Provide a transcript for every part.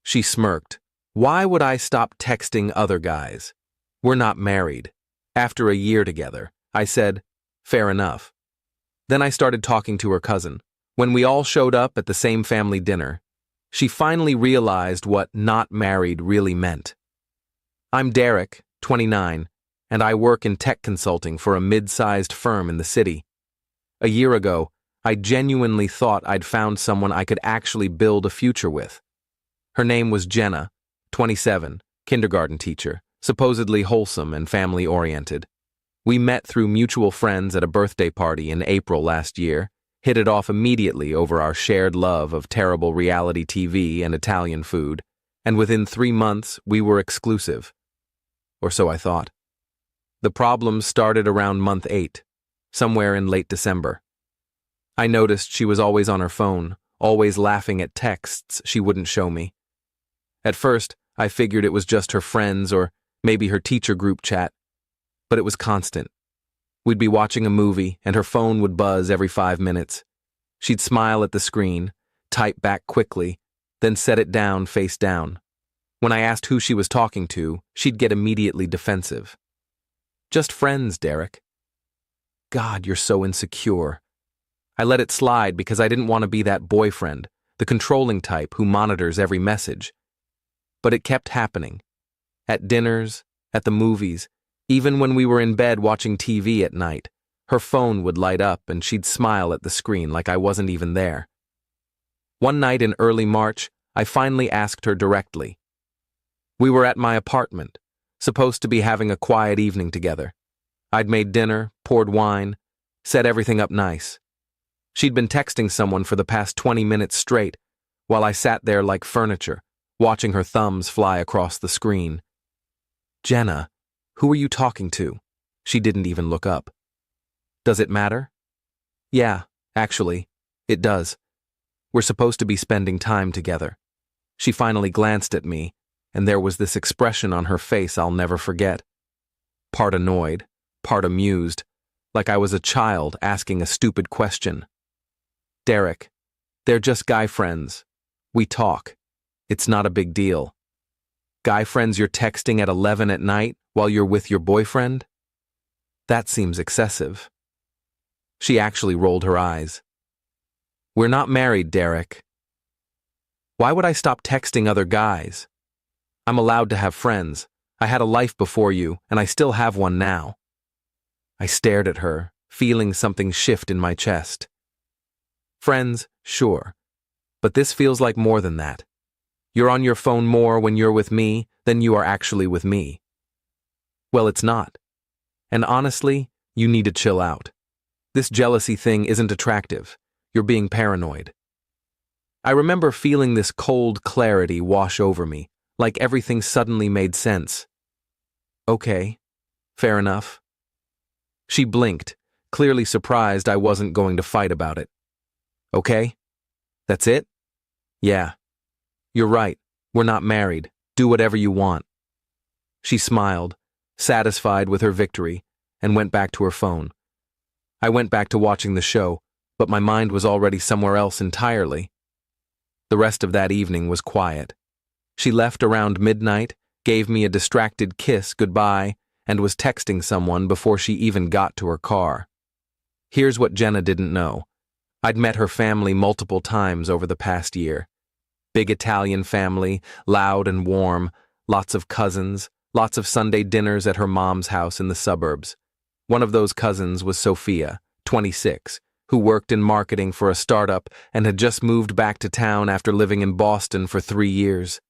She smirked. Why would I stop texting other guys? We're not married. After a year together, I said, fair enough. Then I started talking to her cousin. When we all showed up at the same family dinner, she finally realized what not married really meant. I'm Derek, 29, and I work in tech consulting for a mid-sized firm in the city. A year ago, I genuinely thought I'd found someone I could actually build a future with. Her name was Jenna, 27, kindergarten teacher, supposedly wholesome and family-oriented. We met through mutual friends at a birthday party in April last year, hit it off immediately over our shared love of terrible reality TV and Italian food, and within 3 months we were exclusive. Or so I thought. The problems started around month 8, somewhere in late December. I noticed she was always on her phone, always laughing at texts she wouldn't show me. At first, I figured it was just her friends or maybe her teacher group chat, but it was constant. We'd be watching a movie and her phone would buzz every 5 minutes. She'd smile at the screen, type back quickly, then set it down face down. When I asked who she was talking to, she'd get immediately defensive. Just friends, Derek. God, you're so insecure. I let it slide because I didn't want to be that boyfriend, the controlling type who monitors every message. But it kept happening. At dinners, at the movies, even when we were in bed watching TV at night, her phone would light up and she'd smile at the screen like I wasn't even there. One night in early March, I finally asked her directly. We were at my apartment, supposed to be having a quiet evening together. I'd made dinner, poured wine, set everything up nice. She'd been texting someone for the past 20 minutes straight, while I sat there like furniture, watching her thumbs fly across the screen. Jenna, who are you talking to? She didn't even look up. Does it matter? Yeah, actually, it does. We're supposed to be spending time together. She finally glanced at me, and there was this expression on her face I'll never forget. Part annoyed, part amused, like I was a child asking a stupid question. Derek, they're just guy friends. We talk. It's not a big deal. Guy friends you're texting at 11 at night while you're with your boyfriend? That seems excessive. She actually rolled her eyes. We're not married, Derek. Why would I stop texting other guys? I'm allowed to have friends. I had a life before you, and I still have one now. I stared at her, feeling something shift in my chest. Friends, sure. But this feels like more than that. You're on your phone more when you're with me than you are actually with me. Well, it's not. And honestly, you need to chill out. This jealousy thing isn't attractive. You're being paranoid. I remember feeling this cold clarity wash over me, like everything suddenly made sense. Okay, fair enough. She blinked, clearly surprised I wasn't going to fight about it. Okay? That's it? Yeah. You're right. We're not married. Do whatever you want. She smiled, satisfied with her victory, and went back to her phone. I went back to watching the show, but my mind was already somewhere else entirely. The rest of that evening was quiet. She left around midnight, gave me a distracted kiss goodbye, and was texting someone before she even got to her car. Here's what Jenna didn't know. I'd met her family multiple times over the past year. Big Italian family, loud and warm, lots of cousins, lots of Sunday dinners at her mom's house in the suburbs. One of those cousins was Sophia, 26, who worked in marketing for a startup and had just moved back to town after living in Boston for 3 years.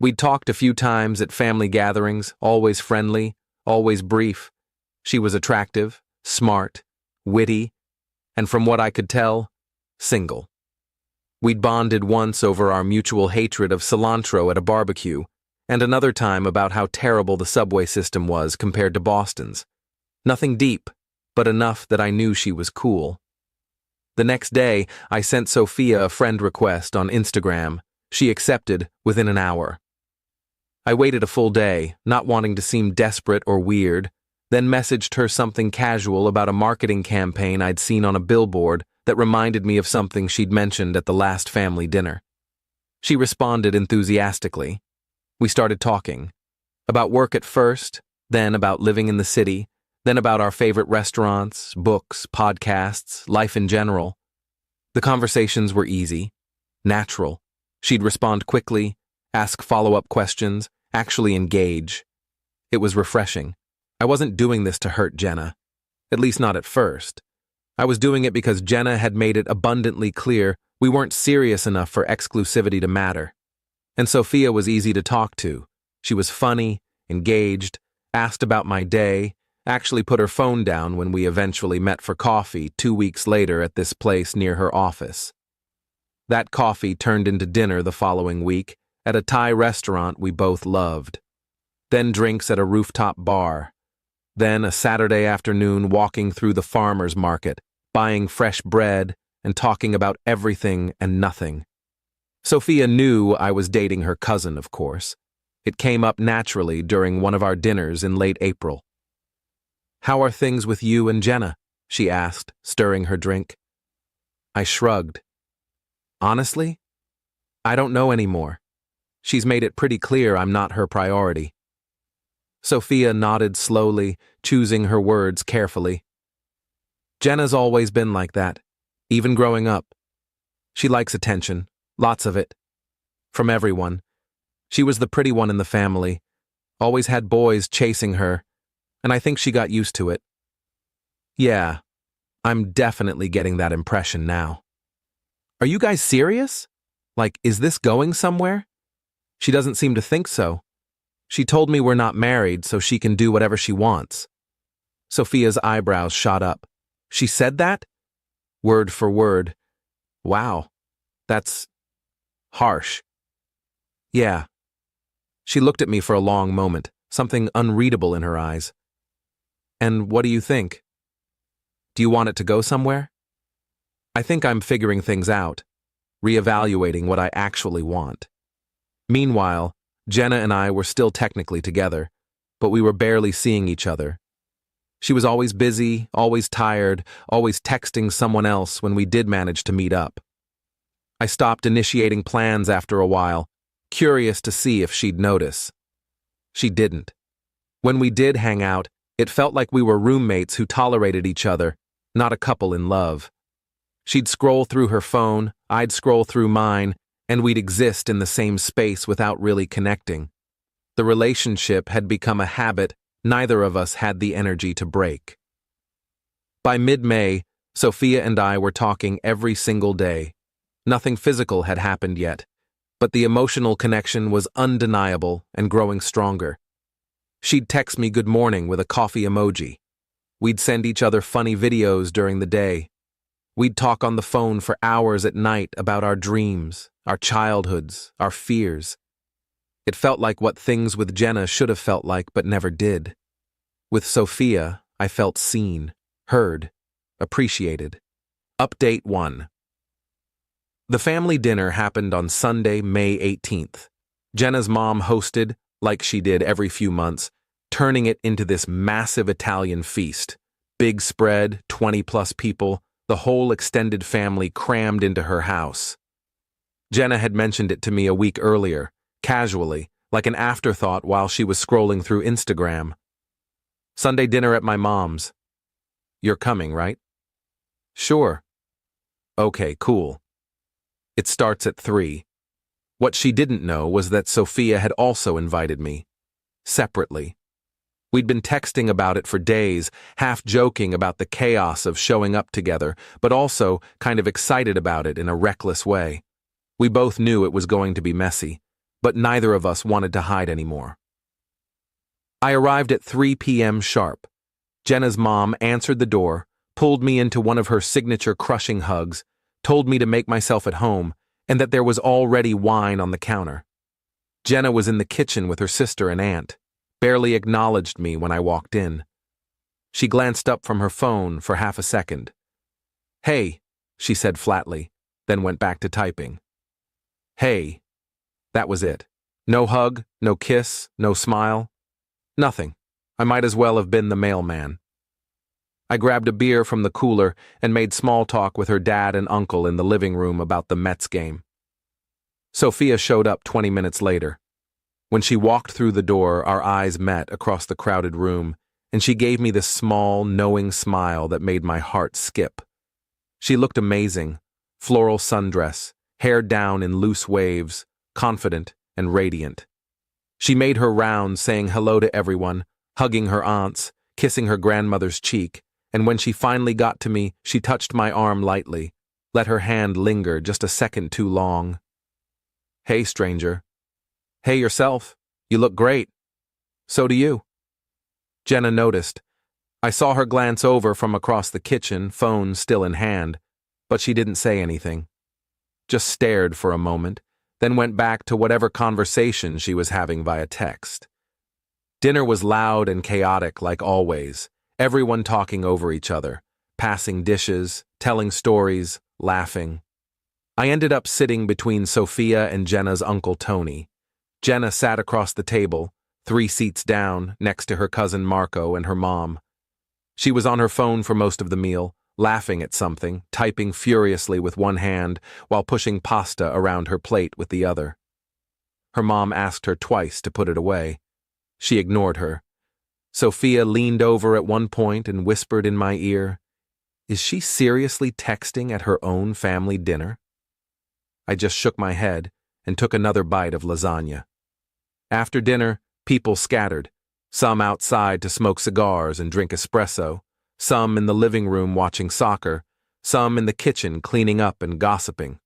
We'd talked a few times at family gatherings, always friendly, always brief. She was attractive, smart, witty, and from what I could tell, single. We'd bonded once over our mutual hatred of cilantro at a barbecue, and another time about how terrible the subway system was compared to Boston's. Nothing deep, but enough that I knew she was cool. The next day, I sent Sophia a friend request on Instagram. She accepted within an hour. I waited a full day, not wanting to seem desperate or weird, then messaged her something casual about a marketing campaign I'd seen on a billboard that reminded me of something she'd mentioned at the last family dinner. She responded enthusiastically. We started talking. About work at first, then about living in the city, then about our favorite restaurants, books, podcasts, life in general. The conversations were easy, natural. She'd respond quickly, ask follow-up questions, actually engage. It was refreshing. I wasn't doing this to hurt Jenna, at least not at first. I was doing it because Jenna had made it abundantly clear we weren't serious enough for exclusivity to matter. And Sophia was easy to talk to. She was funny, engaged, asked about my day, actually put her phone down when we eventually met for coffee 2 weeks later at this place near her office. That coffee turned into dinner the following week at a Thai restaurant we both loved. Then drinks at a rooftop bar. Then a Saturday afternoon walking through the farmer's market, buying fresh bread and talking about everything and nothing. Sophia knew I was dating her cousin, of course. It came up naturally during one of our dinners in late April. "How are things with you and Jenna?" she asked, stirring her drink. I shrugged. Honestly, I don't know anymore. She's made it pretty clear I'm not her priority. Sophia nodded slowly, choosing her words carefully. Jenna's always been like that, even growing up. She likes attention, lots of it. From everyone. She was the pretty one in the family, always had boys chasing her, and I think she got used to it. Yeah, I'm definitely getting that impression now. Are you guys serious? Like, is this going somewhere? She doesn't seem to think so. She told me we're not married, so she can do whatever she wants. Sophia's eyebrows shot up. She said that? Word for word. Wow, that's harsh. Yeah. She looked at me for a long moment, something unreadable in her eyes. And what do you think? Do you want it to go somewhere? I think I'm figuring things out, reevaluating what I actually want. Meanwhile, Jenna and I were still technically together, but we were barely seeing each other. She was always busy, always tired, always texting someone else when we did manage to meet up. I stopped initiating plans after a while, curious to see if she'd notice. She didn't. When we did hang out, it felt like we were roommates who tolerated each other, not a couple in love. She'd scroll through her phone, I'd scroll through mine, and we'd exist in the same space without really connecting. The relationship had become a habit neither of us had the energy to break. By mid-May, Sophia and I were talking every single day. Nothing physical had happened yet, but the emotional connection was undeniable and growing stronger. She'd text me good morning with a coffee emoji. We'd send each other funny videos during the day. We'd talk on the phone for hours at night about our dreams, our childhoods, our fears. It felt like what things with Jenna should have felt like but never did. With Sophia, I felt seen, heard, appreciated. Update 1. The family dinner happened on Sunday, May 18th. Jenna's mom hosted, like she did every few months, turning it into this massive Italian feast. Big spread, 20+ people, the whole extended family crammed into her house. Jenna had mentioned it to me a week earlier, casually, like an afterthought while she was scrolling through Instagram. Sunday dinner at my mom's. You're coming, right? Sure. Okay, cool. It starts at 3. What she didn't know was that Sophia had also invited me. Separately. We'd been texting about it for days, half joking about the chaos of showing up together, but also kind of excited about it in a reckless way. We both knew it was going to be messy, but neither of us wanted to hide anymore. I arrived at 3 p.m. sharp. Jenna's mom answered the door, pulled me into one of her signature crushing hugs, told me to make myself at home, and that there was already wine on the counter. Jenna was in the kitchen with her sister and aunt, barely acknowledged me when I walked in. She glanced up from her phone for half a second. "Hey," she said flatly, then went back to typing. "Hey." That was it. No hug, no kiss, no smile. Nothing. I might as well have been the mailman. I grabbed a beer from the cooler and made small talk with her dad and uncle in the living room about the Mets game. Sophia showed up 20 minutes later. When she walked through the door, our eyes met across the crowded room, and she gave me this small, knowing smile that made my heart skip. She looked amazing, floral sundress, hair down in loose waves, confident and radiant. She made her rounds, saying hello to everyone, hugging her aunts, kissing her grandmother's cheek, and when she finally got to me, she touched my arm lightly, let her hand linger just a second too long. "Hey, stranger." "Hey, yourself. You look great." "So do you." Jenna noticed. I saw her glance over from across the kitchen, phone still in hand, but she didn't say anything. Just stared for a moment, then went back to whatever conversation she was having via text. Dinner was loud and chaotic like always, everyone talking over each other, passing dishes, telling stories, laughing. I ended up sitting between Sophia and Jenna's Uncle Tony. Jenna sat across the table, 3 seats down, next to her cousin Marco and her mom. She was on her phone for most of the meal, laughing at something, typing furiously with one hand while pushing pasta around her plate with the other. Her mom asked her twice to put it away. She ignored her. Sophia leaned over at one point and whispered in my ear, "Is she seriously texting at her own family dinner?" I just shook my head and took another bite of lasagna. After dinner, people scattered, some outside to smoke cigars and drink espresso, some in the living room watching soccer, some in the kitchen cleaning up and gossiping.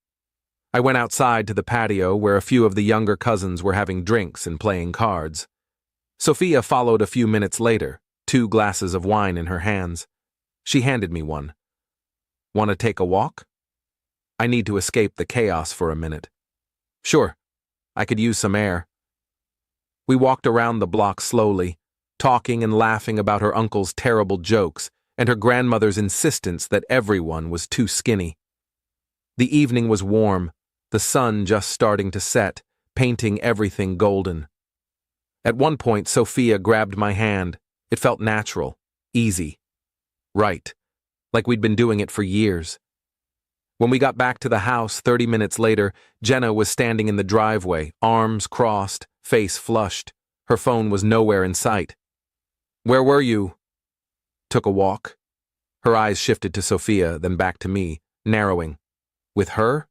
I went outside to the patio where a few of the younger cousins were having drinks and playing cards. Sophia followed a few minutes later, 2 glasses of wine in her hands. She handed me one. "Want to take a walk?" "I need to escape the chaos for a minute." "Sure, I could use some air." We walked around the block slowly, talking and laughing about her uncle's terrible jokes and her grandmother's insistence that everyone was too skinny. The evening was warm, the sun just starting to set, painting everything golden. At one point, Sophia grabbed my hand. It felt natural, easy, right, like we'd been doing it for years. When we got back to the house 30 minutes later, Jenna was standing in the driveway, arms crossed, face flushed. Her phone was nowhere in sight. "Where were you?" "Took a walk." Her eyes shifted to Sophia, then back to me, narrowing. "With her?"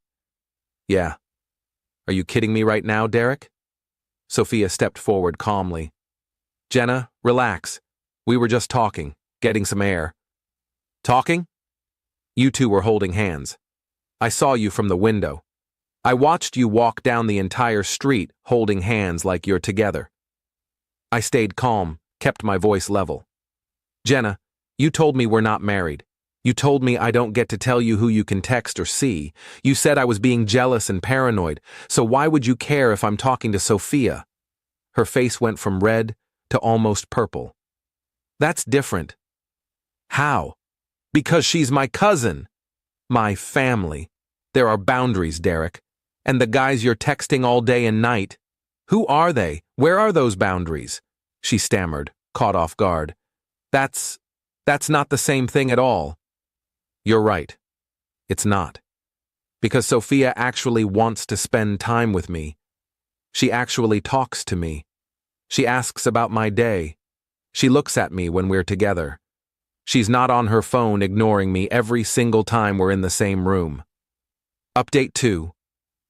"Yeah." "Are you kidding me right now, Derek?" Sophia stepped forward calmly. "Jenna, relax. We were just talking, getting some air." "Talking?" "You two were holding hands. I saw you from the window. I watched you walk down the entire street holding hands like you're together." I stayed calm, kept my voice level. "Jenna, you told me we're not married. You told me I don't get to tell you who you can text or see. You said I was being jealous and paranoid, so why would you care if I'm talking to Sophia?" Her face went from red to almost purple. "That's different." "How?" "Because she's my cousin. My family. There are boundaries, Derek. And the guys you're texting all day and night, who are they? Where are those boundaries?" She stammered, caught off guard. That's not the same thing at all." "You're right. It's not. Because Sophia actually wants to spend time with me. She actually talks to me. She asks about my day. She looks at me when we're together. She's not on her phone ignoring me every single time we're in the same room." Update 2.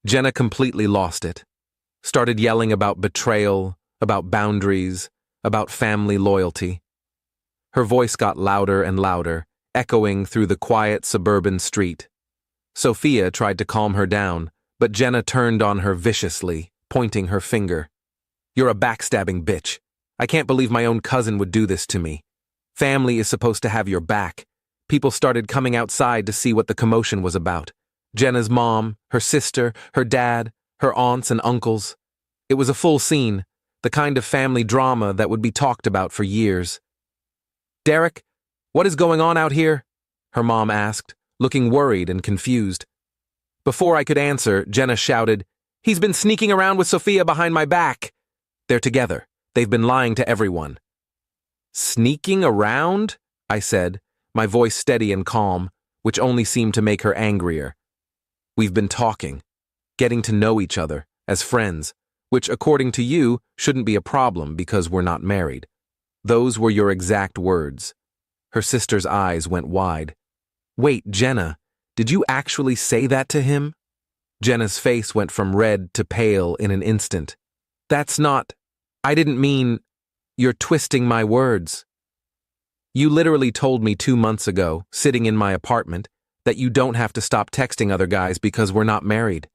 Jenna completely lost it. Started yelling about betrayal, about boundaries, about family loyalty. Her voice got louder and louder, echoing through the quiet suburban street. Sophia tried to calm her down, but Jenna turned on her viciously, pointing her finger. "You're a backstabbing bitch. I can't believe my own cousin would do this to me. Family is supposed to have your back." People started coming outside to see what the commotion was about. Jenna's mom, her sister, her dad, her aunts and uncles. It was a full scene, the kind of family drama that would be talked about for years. "Derek, what is going on out here?" her mom asked, looking worried and confused. Before I could answer, Jenna shouted, "He's been sneaking around with Sophia behind my back." "They're together. They've been lying to everyone." "Sneaking around?" I said, my voice steady and calm, which only seemed to make her angrier. "We've been talking. getting to know each other as friends, which according to you shouldn't be a problem because we're not married. Those were your exact words. Her sister's eyes went wide. Wait, Jenna, did you actually say that to him? Jenna's face went from red to pale in an instant. That's not… I didn't mean… You're twisting my words. You literally told me 2 months ago, sitting in my apartment, that you don't have to stop texting other guys because we're not married.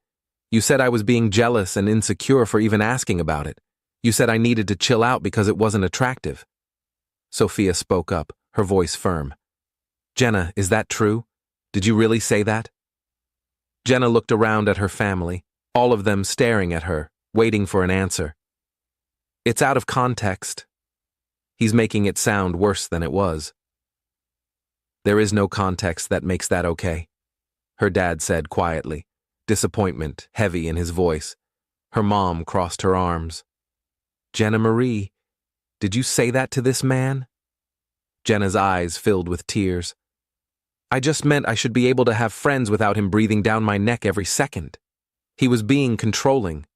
You said I was being jealous and insecure for even asking about it. You said I needed to chill out because it wasn't attractive. Sophia spoke up, her voice firm. Jenna, is that true? Did you really say that? Jenna looked around at her family, all of them staring at her, waiting for an answer. It's out of context. He's making it sound worse than it was. There is no context that makes that okay, her dad said quietly, disappointment heavy in his voice. Her mom crossed her arms. Jenna Marie, did you say that to this man? Jenna's eyes filled with tears. I just meant I should be able to have friends without him breathing down my neck every second. He was being controlling.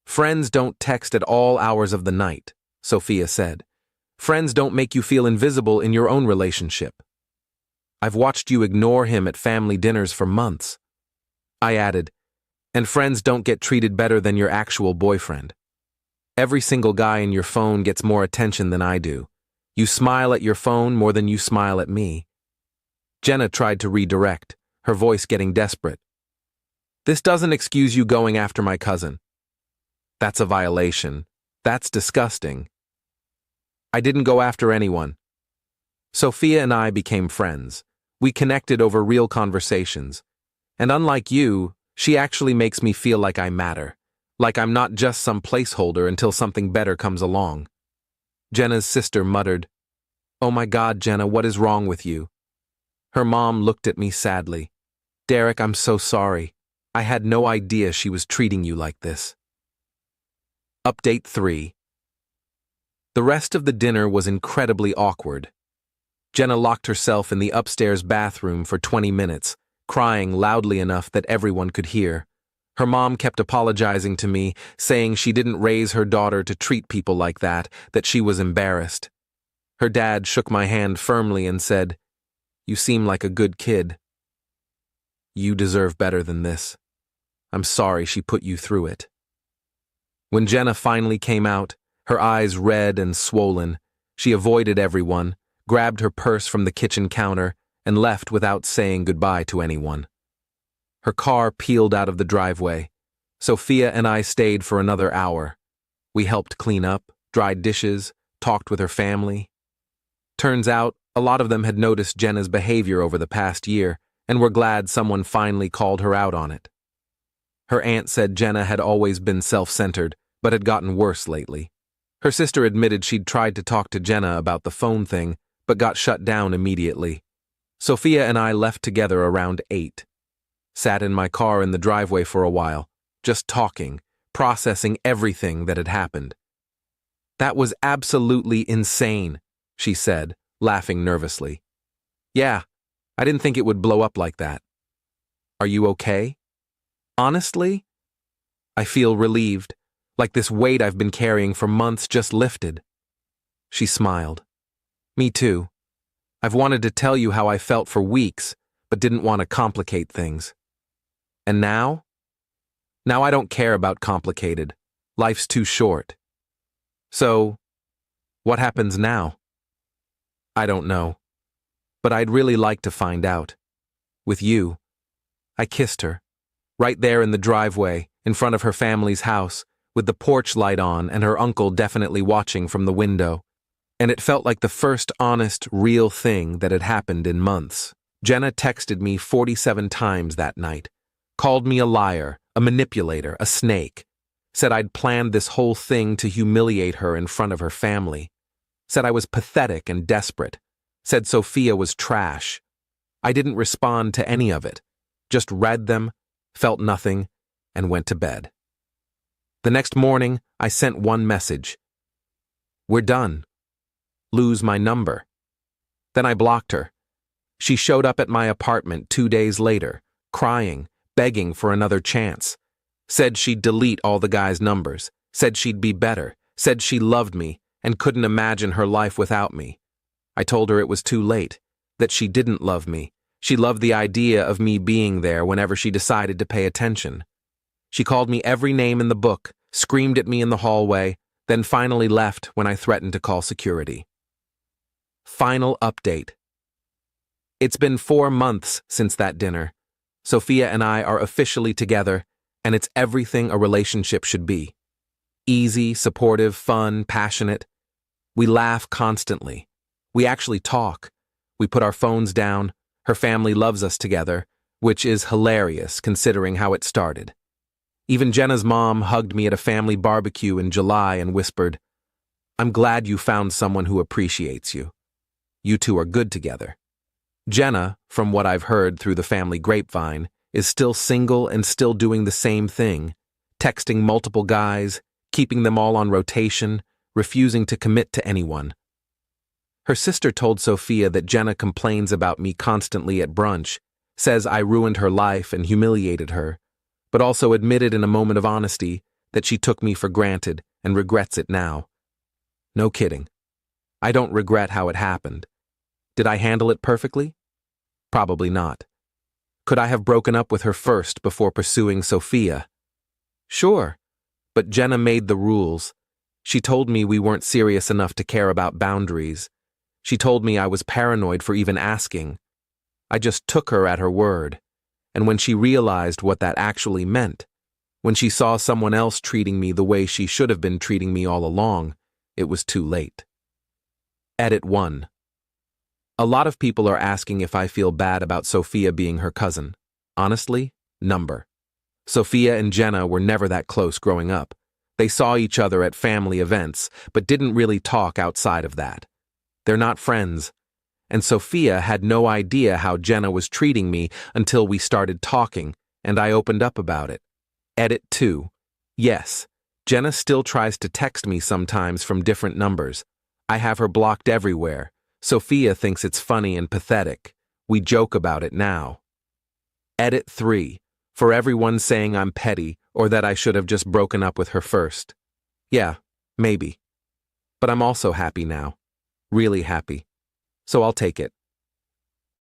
Friends don't text at all hours of the night, Sophia said. Friends don't make you feel invisible in your own relationship. I've watched you ignore him at family dinners for months. I added, and friends don't get treated better than your actual boyfriend. Every single guy in your phone gets more attention than I do. You smile at your phone more than you smile at me. Jenna tried to redirect, her voice getting desperate. This doesn't excuse you going after my cousin. That's a violation. That's disgusting. I didn't go after anyone. Sophia and I became friends. We connected over real conversations. And unlike you, she actually makes me feel like I matter. Like I'm not just some placeholder until something better comes along. Jenna's sister muttered, Oh my God, Jenna, what is wrong with you? Her mom looked at me sadly. Derek, I'm so sorry. I had no idea she was treating you like this. Update 3. The rest of the dinner was incredibly awkward. Jenna locked herself in the upstairs bathroom for 20 minutes, crying loudly enough that everyone could hear. Her mom kept apologizing to me, saying she didn't raise her daughter to treat people like that she was embarrassed. Her dad shook my hand firmly and said, You seem like a good kid. You deserve better than this. I'm sorry she put you through it. When Jenna finally came out, her eyes red and swollen, she avoided everyone, grabbed her purse from the kitchen counter, and left without saying goodbye to anyone. Her car peeled out of the driveway. Sophia and I stayed for another hour. We helped clean up, dried dishes, talked with her family. Turns out, a lot of them had noticed Jenna's behavior over the past year and were glad someone finally called her out on it. Her aunt said Jenna had always been self-centered, but had gotten worse lately. Her sister admitted she'd tried to talk to Jenna about the phone thing, but got shut down immediately. Sophia and I left together around 8. Sat in my car in the driveway for a while, just talking, processing everything that had happened. That was absolutely insane, she said, laughing nervously. Yeah, I didn't think it would blow up like that. Are you okay? Honestly? I feel relieved, like this weight I've been carrying for months just lifted. She smiled. Me too. I've wanted to tell you how I felt for weeks, but didn't want to complicate things. And now? Now I don't care about complicated. Life's too short. So, what happens now? I don't know. But I'd really like to find out. With you. I kissed her. Right there in the driveway, in front of her family's house, with the porch light on and her uncle definitely watching from the window. And it felt like the first honest, real thing that had happened in months. Jenna texted me 47 times that night. Called me a liar, a manipulator, a snake. Said I'd planned this whole thing to humiliate her in front of her family. Said I was pathetic and desperate. Said Sophia was trash. I didn't respond to any of it. Just read them, felt nothing, and went to bed. The next morning, I sent one message. We're done. Lose my number. Then I blocked her. She showed up at my apartment 2 days later, crying, begging for another chance. Said she'd delete all the guys' numbers, said she'd be better, said she loved me and couldn't imagine her life without me. I told her it was too late, that she didn't love me. She loved the idea of me being there whenever she decided to pay attention. She called me every name in the book, screamed at me in the hallway, then finally left when I threatened to call security. Final update. It's been 4 months since that dinner. Sophia and I are officially together, and it's everything a relationship should be. Easy, supportive, fun, passionate. We laugh constantly. We actually talk. We put our phones down. Her family loves us together, which is hilarious considering how it started. Even Jenna's mom hugged me at a family barbecue in July and whispered, "I'm glad you found someone who appreciates you. You two are good together." Jenna, from what I've heard through the family grapevine, is still single and still doing the same thing, texting multiple guys, keeping them all on rotation, refusing to commit to anyone. Her sister told Sophia that Jenna complains about me constantly at brunch, says I ruined her life and humiliated her, but also admitted in a moment of honesty that she took me for granted and regrets it now. No kidding. I don't regret how it happened. Did I handle it perfectly? Probably not. Could I have broken up with her first before pursuing Sophia? Sure, but Jenna made the rules. She told me we weren't serious enough to care about boundaries. She told me I was paranoid for even asking. I just took her at her word, and when she realized what that actually meant, when she saw someone else treating me the way she should have been treating me all along, it was too late. Edit 1. A lot of people are asking if I feel bad about Sophia being her cousin. Honestly, number. Sophia and Jenna were never that close growing up. They saw each other at family events, but didn't really talk outside of that. They're not friends. And Sophia had no idea how Jenna was treating me until we started talking, and I opened up about it. Edit 2. Yes, Jenna still tries to text me sometimes from different numbers. I have her blocked everywhere. Sophia thinks it's funny and pathetic. We joke about it now. Edit 3. For everyone saying I'm petty or that I should have just broken up with her first. Yeah, maybe. But I'm also happy now. Really happy. So I'll take it.